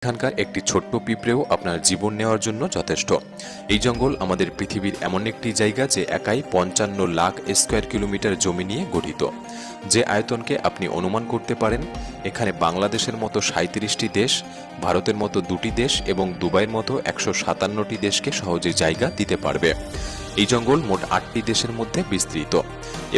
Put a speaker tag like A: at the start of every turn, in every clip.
A: এখানকার একটি ছোট্ট পিঁপড়েও আপনার জীবন নেওয়ার জন্য যথেষ্ট। এই জঙ্গল আমাদের পৃথিবীর এমন একটি জায়গা যে একাই 55 লাখ স্কয়ার কিলোমিটার জমি নিয়ে গঠিত। যে আয়তনকে আপনি অনুমান করতে পারেন, এখানে বাংলাদেশের মতো 37টি দেশ, ভারতের মতো 2টি দেশ এবং দুবাইয়ের মতো 157টি দেশকে সহজে জায়গা দিতে পারবে। এই জঙ্গল মোট 8টি দেশের মধ্যে বিস্তৃত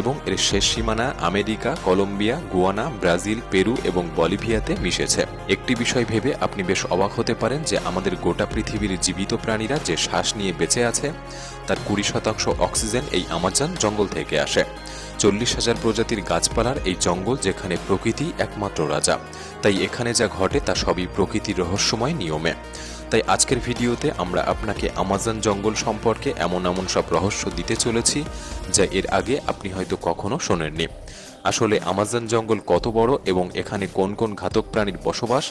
A: এবং এর শেষ সীমানা America, Colombia, Guyana, Brazil, Peru এবং বলিভিয়াতে মিশেছে। একটি বিষয় ভেবে আপনি বেশ অবাক হতে পারেন যে আমাদের গোটা পৃথিবীর জীবিত প্রাণীরা যে শ্বাস নিয়ে বেঁচে আছে তার 20% অক্সিজেন এই আমাজন জঙ্গল থেকে আসে। 40,000 প্রজাতির গাছপালার এই জঙ্গল, যেখানে প্রকৃতি একমাত্র রাজা, তাই এখানে যা ঘটে তা সবই প্রকৃতির রহস্যময় নিয়মে। তাই আজকের ভিডিওতে আমরা আপনাকে আমাজন জঙ্গল সম্পর্কে এমন সব রহস্য দিতে চলেছি যা এর আগে আপনি হয়তো কখনো শোনেননি। আসলে আমাজন জঙ্গল কত বড় এবং এখানে কোন কোন ঘাতক প্রাণীর বসবাস,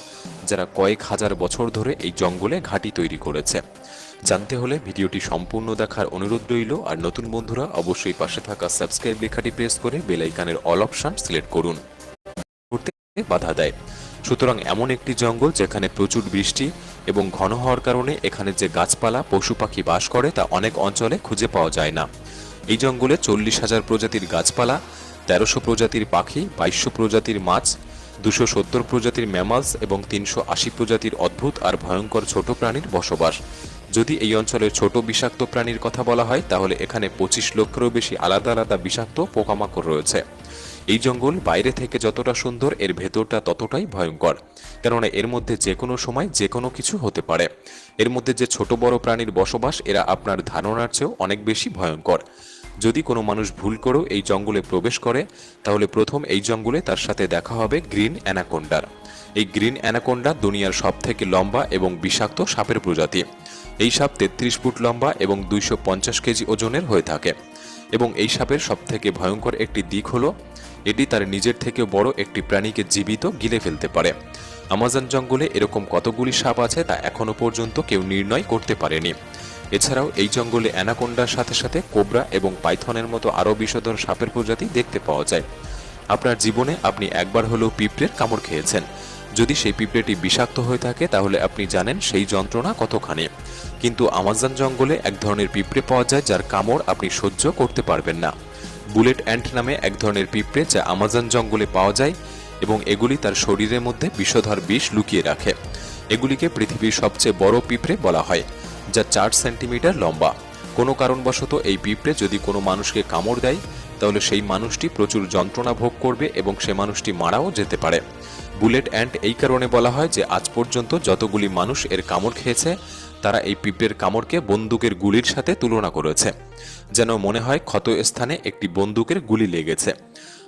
A: যারা কয়েক হাজার বছর ধরে এই জঙ্গলে ঘাঁটি তৈরি করেছে। জানতে হলে ভিডিওটি সম্পূর্ণ দেখার অনুরোধ রইল। আর নতুন বন্ধুরা অবশ্যই পাশে থাকা সাবস্ক্রাইব লেখাটি প্রেস করে বেল আইকনের অল অপশন সিলেক্ট করুন। বাধা দেয়। সুতরাং এমন একটি জঙ্গল যেখানে প্রচুর বৃষ্টি এবং ঘন হওয়ার কারণে এখানে যে গাছপালা, পশু পাখি বাস করে তা অনেক অঞ্চলে খুঁজে পাওয়া যায় না। এই জঙ্গলে 40,000 প্রজাতির গাছপালা, 1300 প্রজাতির পাখি, 2200 প্রজাতির মাছ, 270 প্রজাতির ম্যামালস এবং 380 প্রজাতির অদ্ভুত আর ভয়ঙ্কর ছোট প্রাণীর বসবাস। যদি এই অঞ্চলের ছোট বিষাক্ত প্রাণীর কথা বলা হয় তাহলে এখানে 25 লক্ষেরও বেশি আলাদা আলাদা বিষাক্ত পোকামাকড় রয়েছে। এই জঙ্গল বাইরে থেকে যতটা সুন্দর, এর ভেতরটা ততটাই ভয়ঙ্কর, কেননা এর মধ্যে যে কোনো সময় যে কোনো কিছু হতে পারে। এর মধ্যে যে ছোট বড় প্রাণীর বসবাস, এরা আপনার ধারণার চেয়েও অনেক বেশি ভয়ঙ্কর। যদি কোনো মানুষ ভুল করেও এই জঙ্গলে প্রবেশ করে তাহলে প্রথম এই জঙ্গলে তার সাথে দেখা হবে গ্রিন অ্যানাকোন্ডার। এই গ্রিন অ্যানাকোন্ডা দুনিয়ার সব থেকে লম্বা এবং বিষাক্ত সাপের প্রজাতি। এই সাপ 33 ফুট লম্বা এবং 250 কেজি ওজনের হয়ে থাকে। এবং এই সাপের সব থেকে ভয়ঙ্কর একটি দিক হলো এটি তার নিজের থেকে বড় একটি প্রাণীকে জীবিত গিলে ফেলতে পারে। আমাজন জঙ্গলে এরকম কতগুলি সাপ আছে তা এখনো পর্যন্ত কেউ নির্ণয় করতে পারেনি। এছাড়াও এই জঙ্গলে অ্যানাকোন্ডার সাথে সাথে কোবরা এবং পাইথনের মতো আরও বিষধর সাপের প্রজাতি দেখতে পাওয়া যায়। আপনার জীবনে আপনি একবার হলেও পিঁপড়ের কামড় খেয়েছেন। যদি সেই পিঁপড়েটি বিষাক্ত হয়ে থাকে তাহলে আপনি জানেন সেই যন্ত্রণা কতখানি। কিন্তু আমাজন জঙ্গলে এক ধরনের পিঁপড়ে পাওয়া যায় যার কামড় আপনি সহ্য করতে পারবেন না। বুলেট অ্যান্ট নামে এক ধরনের পিঁপড়ে যা আমাজন জঙ্গলে পাওয়া যায় এবং এগুলি তার শরীরের মধ্যে বিষধর বিষ লুকিয়ে রাখে। এগুলিকে পৃথিবীর সবচেয়ে বড় পিঁপড়ে বলা হয়, যা 4 সেন্টিমিটার লম্বা। কোনো কারণবশত এই পিঁপড়ে যদি কোনো মানুষকে কামড় দেয় তাহলে সেই মানুষটি প্রচুর যন্ত্রণা ভোগ করবে এবং সে মানুষটি মারাও যেতে পারে। বুলেট অ্যান্ট এই কারণে বলা হয় যে আজ পর্যন্ত যতগুলি মানুষ এর কামড় খেয়েছে তারা এই পিঁপড়ের কামড়কে বন্দুকের গুলির সাথে তুলনা করেছে, যেন মনে হয় ক্ষত স্থানে একটি বন্দুকের গুলি লেগেছে।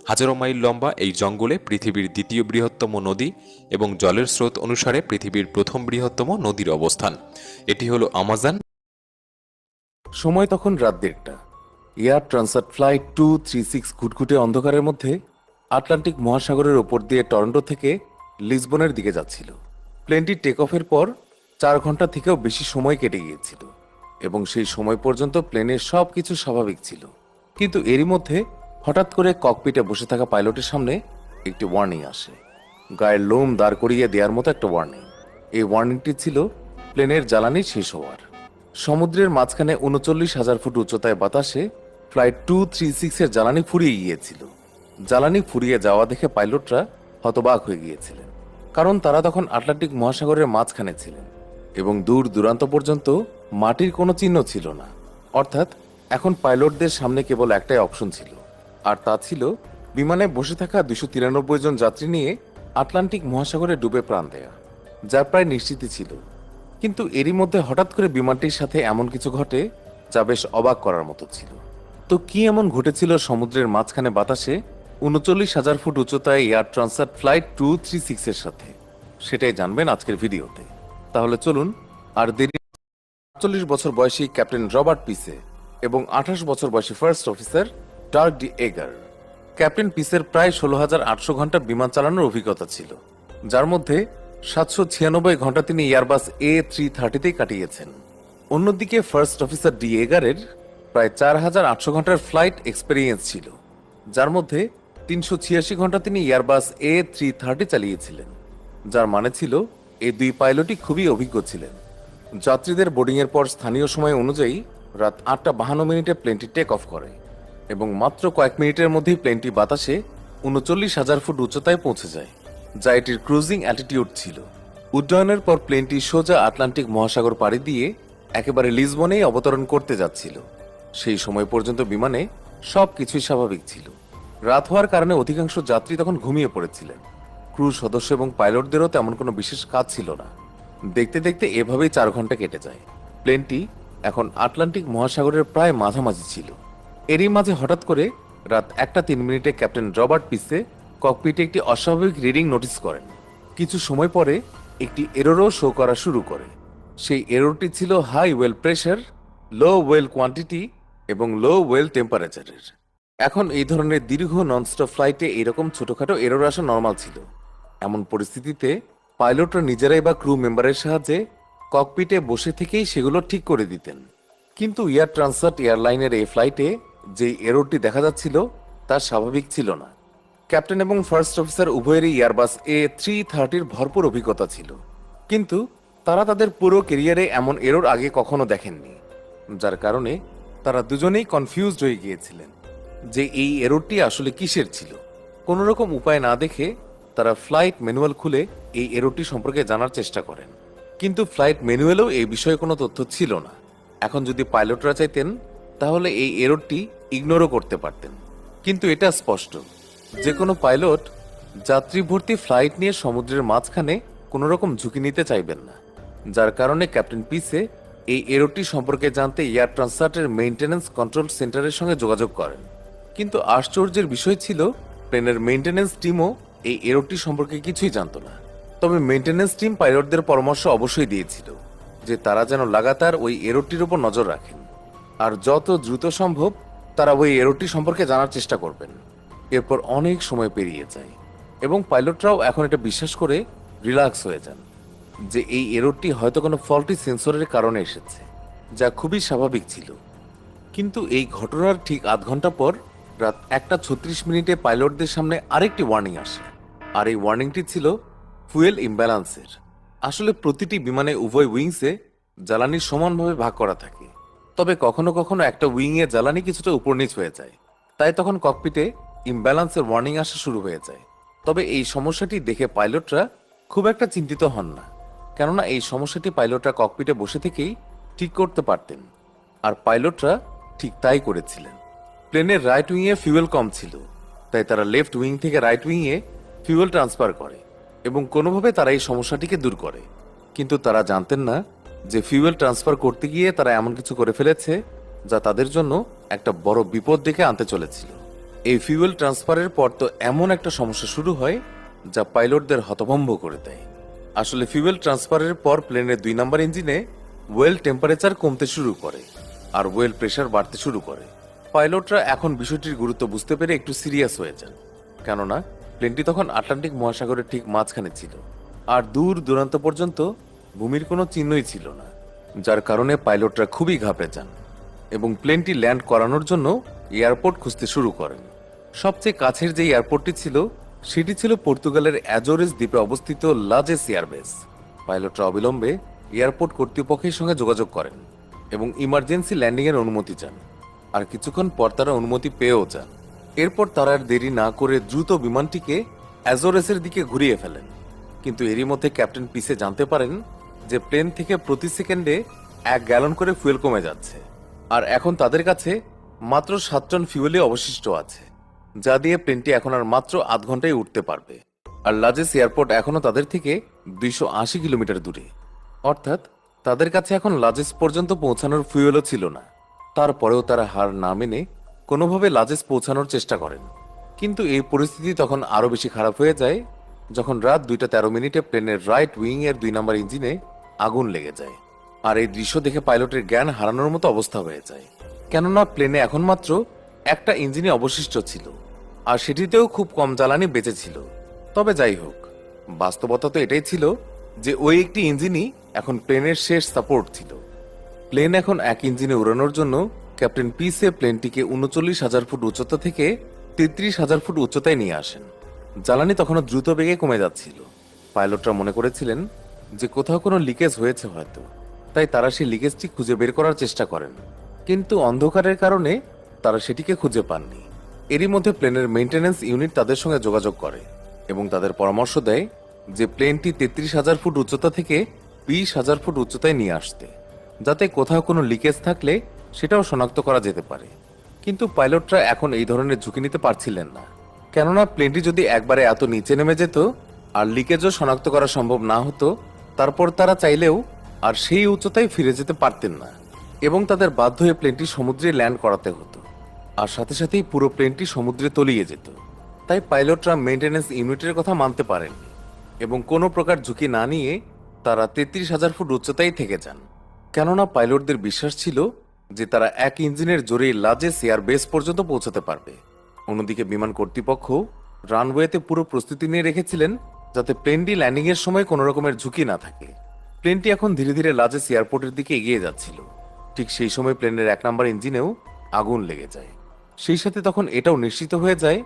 A: হাজারো মাইল লম্বা এই জঙ্গলে পৃথিবীর দ্বিতীয় বৃহত্তম নদী এবং জলের স্রোত অনুসারে পৃথিবীর প্রথম বৃহত্তম নদীর অবস্থান। এটি হলো আমাজন।
B: সময় তখন রাত 1:30। এয়ার ট্রান্সট ফ্লাইট 236 ঘুটঘুটে অন্ধকারের মধ্যে আটলান্টিক মহাসাগরের ওপর দিয়ে টরন্টো থেকে লিসবনের দিকে যাচ্ছিল। প্লেনটি টেক অফের পর 4 ঘন্টা থেকেও বেশি সময় কেটে গিয়েছিল এবং সেই সময় পর্যন্ত প্লেনের সব কিছু স্বাভাবিক ছিল। কিন্তু এরই মধ্যে হঠাৎ করে ককপিটে বসে থাকা পাইলটের সামনে একটি ওয়ার্নিং আসে। গায়ের লোম দাঁড় করিয়ে দেওয়ার মতো একটা ওয়ার্নিং। এই ওয়ার্নিংটি ছিল প্লেনের জ্বালানি শেষ হওয়ার। সমুদ্রের মাঝখানে 39,000 ফুট উচ্চতায় বাতাসে ফ্লাইট 236 এর জ্বালানি ফুরিয়ে গিয়েছিল। জ্বালানি ফুরিয়ে যাওয়া দেখে পাইলটরা হতবাক হয়ে গিয়েছিলেন, কারণ তারা তখন আটলান্টিক মহাসাগরের মাঝখানে ছিলেন এবং দূর দূরান্ত পর্যন্ত মাটির কোনো চিহ্ন ছিল না। অর্থাৎ এখন পাইলটদের সামনে কেবল একটাই অপশন ছিল, আর তা ছিল বিমানে বসে থাকা 293 জন যাত্রী নিয়ে আটলান্টিক মহাসাগরে ডুবে প্রাণ দেয়া, যা প্রায় নিশ্চিতই ছিল। কিন্তু এরই মধ্যে হঠাৎ করে বিমানটির সাথে এমন কিছু ঘটে যা বেশ অবাক করার মতো ছিল। তো কি এমন ঘটেছিল সমুদ্রের মাঝখানে বাতাসে 39,000 ফুট উচ্চতায় এয়ার ট্রান্সট ফ্লাইট 236 এর সাথে, সেটাই জানবেন আজকের ভিডিওতে। তাহলে চলুন আর দেরি। 48 বছর বয়সী ক্যাপ্টেন রবার্ট পিসে এবং 28 বছর বয়সী ফার্স্ট অফিসার ডার্ক ডি এগার। ক্যাপ্টেন পিসের প্রায় 16,800 ঘন্টা বিমান চালানোর অভিজ্ঞতা ছিল, যার মধ্যে 796 ঘন্টা তিনি এয়ারবাস A330-তেই কাটিয়েছেন। অন্যদিকে ফার্স্ট অফিসার ডি এগারের প্রায় 4,800 ঘন্টার ফ্লাইট এক্সপেরিয়েন্স ছিল, যার মধ্যে 386 ঘন্টা তিনি এয়ারবাস A330 চালিয়েছিলেন, যার মানে ছিল এই দুই পাইলটই খুবই অভিজ্ঞ ছিলেন। যাত্রীদের বোর্ডিংয়ের পর স্থানীয় সময় অনুযায়ী রাত 8:52 প্লেনটি টেক অফ করে এবং মাত্র কয়েক মিনিটের মধ্যেই প্লেনটি বাতাসে 39,000 ফুট উচ্চতায় পৌঁছে যায়, যা এটির ক্রুজিং অ্যাটিটিউড ছিল। উড্ডয়নের পর প্লেনটি সোজা আটলান্টিক মহাসাগর পাড়ি দিয়ে একেবারে লিসবনেই অবতরণ করতে যাচ্ছিল। সেই সময় পর্যন্ত বিমানে সবকিছুই স্বাভাবিক ছিল। রাত হওয়ার কারণে অধিকাংশ যাত্রী তখন ঘুমিয়ে পড়েছিলেন। ক্রু সদস্য এবং পাইলটদেরও তেমন কোনো বিশেষ কাজ ছিল না। দেখতে দেখতে এভাবেই 4 ঘন্টা কেটে যায়। প্লেনটি এখন আটলান্টিক মহাসাগরের প্রায় মাঝামাঝি ছিল। এরই মাঝে হঠাৎ করে রাত 1:03 ক্যাপ্টেন রবার্ট পিসে ককপিটে একটি অস্বাভাবিক রিডিং নোটিস করেন। কিছু সময় পরে একটি এররও শো করা শুরু করে। সেই এররটি ছিল হাই ওয়েল প্রেশার, লো ওয়েল কোয়ান্টিটি এবং লো ওয়েল টেম্পারেচারের। এখন এই ধরনের দীর্ঘ ননস্টপ ফ্লাইটে এরকম ছোটখাটো এরর আসা নর্মাল ছিল। এমন পরিস্থিতিতে পাইলটরা নিজেরাই বা ক্রু মেম্বারের সাহায্যে ককপিটে বসে থেকেই সেগুলো ঠিক করে দিতেন। কিন্তু এয়ার ট্রান্সট এয়ারলাইনের এই ফ্লাইটে যে এররটি দেখা যাচ্ছিল তা স্বাভাবিক ছিল না। ক্যাপ্টেন এবং ফার্স্ট অফিসার উভয়েরই এয়ারবাস A330-র ভরপুর অভিজ্ঞতা ছিল, কিন্তু তারা তাদের পুরো কেরিয়ারে এমন এরর আগে কখনো দেখেননি, যার কারণে তারা দুজনেই কনফিউজড হয়ে গিয়েছিলেন যে এই এররটি আসলে কিসের ছিল। কোনো রকম উপায় না দেখে তারা ফ্লাইট ম্যানুয়াল খুলে এই এররটি সম্পর্কে জানার চেষ্টা করেন, কিন্তু ফ্লাইট ম্যানুয়ালেও এই বিষয়ে কোনো তথ্য ছিল না। এখন যদি পাইলটরা চাইতেন তাহলে এই এররটি ইগনোরও করতে পারতেন, কিন্তু এটা স্পষ্ট যে কোনো পাইলট যাত্রী ভর্তি ফ্লাইট নিয়ে সমুদ্রের মাঝখানে কোনো রকম ঝুঁকি নিতে চাইবেন না, যার কারণে ক্যাপ্টেন পিসে এই এররটি সম্পর্কে জানতে এয়ার ট্রান্সটের মেইনটেনেন্স কন্ট্রোল সেন্টারের সঙ্গে যোগাযোগ করেন। কিন্তু আশ্চর্যের বিষয় ছিল প্লেনের মেইনটেনেন্স টিমও এই এররটি সম্পর্কে কিছুই জানত না। তবে মেইনটেনেন্স টিম পাইলটদের পরামর্শ অবশ্যই দিয়েছিল যে তারা যেন লাগাতার ওই এররটির উপর নজর রাখেন আর যত দ্রুত সম্ভব তারা ওই এররটি সম্পর্কে জানার চেষ্টা করবেন। এরপর অনেক সময় পেরিয়ে যায় এবং পাইলটরাও এখন এটা বিশ্বাস করে রিল্যাক্স হয়ে যান যে এই এররটি হয়তো কোনো ফল্টি সেন্সরের কারণে এসেছে, যা খুবই স্বাভাবিক ছিল। কিন্তু এই ঘটনার ঠিক আধ ঘন্টা পর রাত 1:36 পাইলটদের সামনে আরেকটি ওয়ার্নিং আসে, আর এই ওয়ার্নিংটি ছিল ফুয়েল ইমব্যালেন্সের। আসলে প্রতিটি বিমানে উভয় উইংসে জ্বালানি সমানভাবে ভাগ করা থাকে, তবে কখনো কখনো একটা উইংয়ে জ্বালানি কিছুটা উপর নিচ হয়ে যায়, তাই তখন ককপিটে ইমব্যালেন্সের ওয়ার্নিং আসা শুরু হয়ে যায়। তবে এই সমস্যাটি দেখে পাইলটরা খুব একটা চিন্তিত হন না, কেননা এই সমস্যাটি পাইলটরা ককপিটে বসে থেকেই ঠিক করতে পারতেন, আর পাইলটরা ঠিক তাই করেছিলেন। প্লেনের রাইট উইংয়ে ফিউয়েল কম ছিল, তাই তারা লেফট উইং থেকে রাইট উইংয়ে ফিউয়েল ট্রান্সফার করে এবং কোনোভাবে তারা এই সমস্যাটিকে দূর করে। কিন্তু তারা জানতেন না যে ফিউয়েল ট্রান্সফার করতে গিয়ে তারা এমন কিছু করে ফেলেছে যা তাদের জন্য একটা বড় বিপদ ডেকে আনতে চলেছিল। এই ফিউয়েল ট্রান্সফারের পর তো এমন একটা সমস্যা শুরু হয় যা পাইলটদের হতভম্ব করে দেয়। আসলে ফিউয়েল ট্রান্সফারের পর প্লেনের 2 নম্বর ইঞ্জিনে ওয়েল টেম্পারেচার কমতে শুরু করে আর ওয়েল প্রেশার বাড়তে শুরু করে। পাইলটরা এখন বিষয়টির গুরুত্ব বুঝতে পেরে একটু সিরিয়াস হয়ে যান, কেননা প্লেনটি তখন আটলান্টিক মহাসাগরের ঠিক মাঝখানে ছিল আর দূর দূরান্ত পর্যন্ত ভূমির কোনো চিহ্নই ছিল না, যার কারণে পাইলটরা খুবই ঘাবড়ে যান এবং প্লেনটি ল্যান্ড করানোর জন্য এয়ারপোর্ট খুঁজতে শুরু করেন। সবচেয়ে কাছের যে এয়ারপোর্টটি ছিল সেটি ছিল পর্তুগালের অ্যাজোরেস দ্বীপে অবস্থিত লাজেস এয়ারবেস। পাইলটরা অবিলম্বে এয়ারপোর্ট কর্তৃপক্ষের সঙ্গে যোগাযোগ করেন এবং ইমার্জেন্সি ল্যান্ডিংয়ের অনুমতি চান, আর কিছুক্ষণ পর তারা অনুমতি পেয়েও যান। এরপর তারা আর দেরি না করে দ্রুত বিমানটিকে অ্যাজোরেসের দিকে ঘুরিয়ে ফেলেন। কিন্তু এরই মধ্যে ক্যাপ্টেন পিসে জানতে পারেন যে প্লেন থেকে প্রতি সেকেন্ডে 1 গ্যালন করে ফুয়েল কমে যাচ্ছে, আর এখন তাদের কাছে মাত্র 7 টন ফিউয়েলই অবশিষ্ট আছে, যা দিয়ে প্লেনটি এখন আর মাত্র আধ ঘন্টায় উঠতে পারবে। আর লাজেস এয়ারপোর্ট এখনো তাদের থেকে 280 কিলোমিটার দূরে, অর্থাৎ তাদের কাছে এখন লাজেস পর্যন্ত পৌঁছানোর ফুয়েলও ছিল না। তারপরেও তারা হার না মেনে কোনোভাবে লাজেস পৌঁছানোর চেষ্টা করেন। কিন্তু এই পরিস্থিতি তখন আরো বেশি খারাপ হয়ে যায় যখন রাত 2:13 প্লেনের রাইট উইং এর 2 নম্বর ইঞ্জিনে আগুন লেগে যায়। আর এই দৃশ্য দেখে পাইলটের জ্ঞান হারানোর মতো অবস্থা হয়ে যায়, কেননা প্লেনে এখন মাত্র একটা ইঞ্জিনে অবশিষ্ট ছিল, আর সেটিতেও খুব কম জ্বালানি বেঁচে ছিল। তবে যাই হোক, বাস্তবতা তো এটাই ছিল যে ওই একটি ইঞ্জিনই এখন প্লেনের শেষ সাপোর্ট ছিল। প্লেন এখন এক ইঞ্জিনে উড়ানোর জন্য ক্যাপ্টেন পিসে প্লেনটিকে 39,000 ফুট উচ্চতা থেকে 33,000 ফুট উচ্চতায় নিয়ে আসেন। জ্বালানি তখনও দ্রুত বেগে কমে যাচ্ছিল। পাইলটরা মনে করেছিলেন যে কোথাও কোনো লিকেজ হয়েছে হয়তো, তাই তারা সেই লিকেজটি খুঁজে বের করার চেষ্টা করেন, কিন্তু অন্ধকারের কারণে তারা সেটিকে খুঁজে পাননি। এরই মধ্যে প্লেনের মেইনটেনেন্স ইউনিট তাদের সঙ্গে যোগাযোগ করে এবং তাদের পরামর্শ দেয় যে প্লেনটি 33,000 ফুট উচ্চতা থেকে 20,000 ফুট উচ্চতায় নিয়ে আসতে, যাতে কোথাও কোনো লিকেজ থাকলে সেটাও শনাক্ত করা যেতে পারে। কিন্তু পাইলটরা এখন এই ধরনের ঝুঁকি নিতে পারছিলেন না, কেননা প্লেনটি যদি একবারে এত নিচে নেমে যেত আর লিকেজও শনাক্ত করা সম্ভব না হতো, তারপর তারা চাইলেও আর সেই উচ্চতায় ফিরে যেতে পারতেন না এবং তাদের বাধ্য হয়ে প্লেনটি সমুদ্রে ল্যান্ড করাতে হতো, আর সাথে সাথেই পুরো প্লেনটি সমুদ্রে তলিয়ে যেত। তাই পাইলটরা মেইনটেনেন্স ইউনিটের কথা মানতে পারেননি এবং কোনো প্রকার ঝুঁকি না নিয়ে তারা 33,000 ফুট উচ্চতায় থেকে যান, কেননা পাইলটদের বিশ্বাস ছিল যে তারা এক ইঞ্জিনের জোরে লাজেস এয়ার বেস পর্যন্ত পৌঁছাতে পারবে। অন্যদিকে বিমান কর্তৃপক্ষ রানওয়েতে পুরো প্রস্তুতি নিয়ে রেখেছিলেন যাতে প্লেনটি ল্যান্ডিং এর সময় কোনো রকমের ঝুঁকি না থাকে। প্লেনটি এখন ধীরে ধীরে লাজেস এয়ারপোর্টের দিকে এগিয়ে যাচ্ছিল। ঠিক সেই সময় প্লেনের 1 নম্বর ইঞ্জিনেও আগুন লেগে যায়। সেই সাথে তখন এটাও নিশ্চিত হয়ে যায়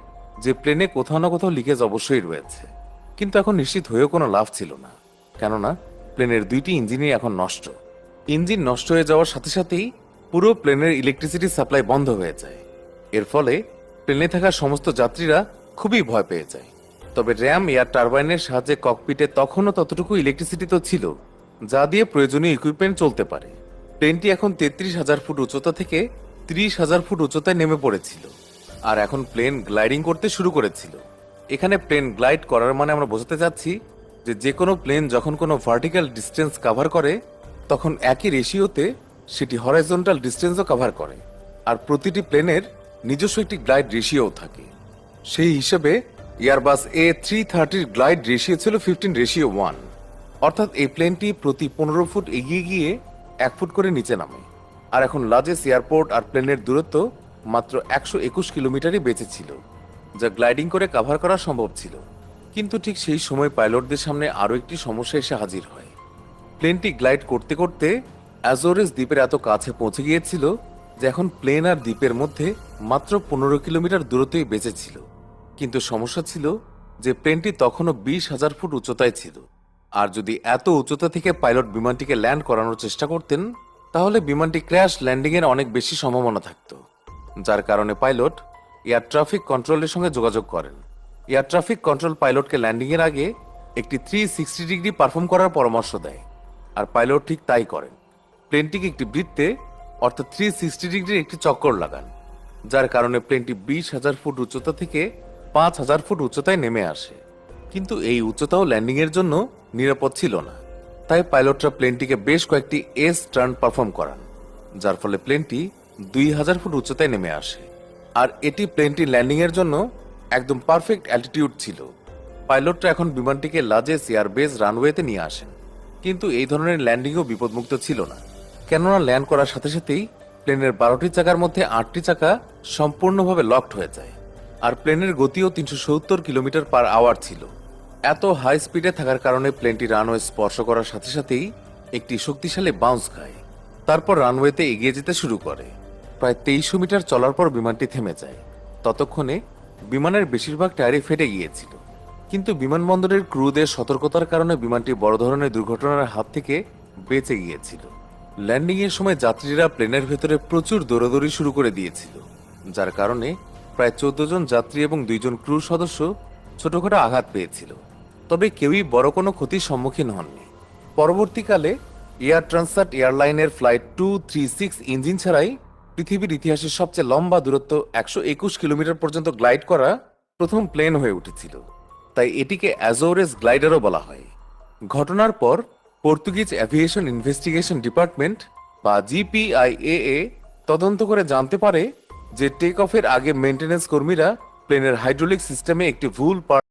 B: যে প্লেনে কোথাও না কোথাও লিকেজ অবশ্যই রয়েছে, কিন্তু এখন নিশ্চিত হয়েও কোনো লাভ ছিল না, কেননা প্লেনের 2টি ইঞ্জিনই এখন নষ্ট। ইঞ্জিন নষ্ট হয়ে যাওয়ার সাথে সাথেই পুরো প্লেনের ইলেকট্রিসিটি সাপ্লাই বন্ধ হয়ে যায়। এর ফলে প্লেনে থাকা সমস্ত যাত্রীরা খুবই ভয় পেয়ে যায়। তবে র্যাম এয়ার টারবাইনের সাহায্যে ককপিটে তখনও ততটুকু ইলেকট্রিসিটি তো ছিল যা দিয়ে প্রয়োজনীয় ইকুইপমেন্ট চলতে পারে। প্লেনটি এখন 33,000 ফুট উচ্চতা থেকে 30,000 ফুট উচ্চতায় নেমে পড়েছিল, আর এখন প্লেন গ্লাইডিং করতে শুরু করেছিল। এখানে প্লেন গ্লাইড করার মানে আমরা বোঝাতে চাচ্ছি যে কোনো প্লেন যখন কোনো ভার্টিক্যাল ডিস্টেন্স কভার করে তখন একই রেশিওতে সেটি হরাইজন্টাল ডিস্টেন্সও কভার করে, আর প্রতিটি প্লেনের নিজস্ব একটি গ্লাইড রেশিও থাকে। সেই হিসেবে এয়ারবাস A330 গ্লাইড রেশিও ছিল 15:1, অর্থাৎ এই প্লেনটি প্রতি 15 ফুট এগিয়ে গিয়ে 1 ফুট করে নিচে নামে। আর এখন লাজেস এয়ারপোর্ট আর প্লেনের দূরত্ব মাত্র 121 কিলোমিটারই বেঁচে ছিল, যা গ্লাইডিং করে কভার করা সম্ভব ছিল। কিন্তু ঠিক সেই সময় পাইলটদের সামনে আরও একটি সমস্যা এসে হাজির হয়। প্লেনটি গ্লাইড করতে করতে অ্যাজোরেস দ্বীপের এত কাছে পৌঁছে গিয়েছিল যে এখন প্লেন আর দ্বীপের মধ্যে মাত্র 15 কিলোমিটার দূরত্বই বেঁচে ছিল। কিন্তু সমস্যা ছিল যে প্লেনটি তখনও 20,000 ফুট উচ্চতায় ছিল, আর যদি এত উচ্চতা থেকে পাইলট বিমানটিকে ল্যান্ড করানোর চেষ্টা করতেন তাহলে বিমানটি ক্র্যাশ ল্যান্ডিংয়ের অনেক বেশি সম্ভাবনা থাকত, যার কারণে পাইলট এয়ার ট্রাফিক কন্ট্রোলের সঙ্গে যোগাযোগ করেন। এয়ার ট্রাফিক কন্ট্রোল পাইলটকে ল্যান্ডিংয়ের আগে একটি 360 ডিগ্রি পারফর্ম করার পরামর্শ দেয়, আর পাইলট ঠিক তাই করেন। প্লেনটিকে একটি বৃত্তে অর্থাৎ 360 ডিগ্রির একটি চক্কর লাগান, যার কারণে প্লেনটি 20,000 ফুট উচ্চতা থেকে 5,000 ফুট উচ্চতায় নেমে আসে। কিন্তু এই উচ্চতাও ল্যান্ডিংয়ের জন্য নিরাপদ ছিল না, তাই পাইলটরা প্লেনটিকে বেশ কয়েকটি এস টার্ন পারফর্ম করান, যার ফলে প্লেনটি 2,000 ফুট উচ্চতায় নেমে আসে। আর এটি প্লেনটি ল্যান্ডিংয়ের জন্য একদম পারফেক্ট অ্যালটিটিউড ছিল। পাইলটরা এখন বিমানটিকে লাজেস এয়ারবেস রানওয়েতে নিয়ে আসেন, কিন্তু এই ধরনের ল্যান্ডিংও বিপদমুক্ত ছিল না, কেননা ল্যান্ড করার সাথে সাথেই প্লেনের 12টি চাকার মধ্যে 8টি চাকা সম্পূর্ণভাবে লকড হয়ে যায়, আর প্লেনের গতিও 370 কিলোমিটার পার আওয়ার ছিল। এত হাই স্পিডে থাকার কারণে প্লেনটি রানওয়ে স্পর্শ করার সাথে সাথেই একটি শক্তিশালী বাউন্স খায়, তারপর রানওয়েতে এগিয়ে যেতে শুরু করে। প্রায় 2300 মিটার চলার পর বিমানটি থেমে যায়। ততক্ষণে বিমানের বেশিরভাগ টায়ারই ফেটে গিয়েছিল, কিন্তু বিমানবন্দরের ক্রুদের সতর্কতার কারণে বিমানটি বড় ধরনের দুর্ঘটনার হাত থেকে বেঁচে গিয়েছিল। ল্যান্ডিংয়ের সময় যাত্রীরা প্লেনের ভেতরে প্রচুর দৌড়াদৌড়ি শুরু করে দিয়েছিল, যার কারণে প্রায় 14 জন যাত্রী এবং 2 জন ক্রু সদস্য ছোটখাটো আঘাত পেয়েছিল, তবে কেউই বড় কোনো ক্ষতির সম্মুখীন হননি। পরবর্তীকালে এয়ার ট্রান্সাট এয়ারলাইনের ফ্লাইট 236 ইঞ্জিন ছাড়াই পৃথিবীর ইতিহাসের সবচেয়ে লম্বা দূরত্ব 121 কিলোমিটার পর্যন্ত গ্লাইড করা প্রথম প্লেন হয়ে উঠেছিল, তাই এটিকে অ্যাজোরেস গ্লাইডারও বলা হয়। ঘটনার পর পর্তুগিজ অ্যাভিয়েশন ইনভেস্টিগেশন ডিপার্টমেন্ট বা জিপিআইএএ তদন্ত করে জানতে পারে যে টেক অফের আগে মেইনটেনেন্স কর্মীরা প্লেনের হাইড্রোলিক সিস্টেমে একটি ভুল পার্ট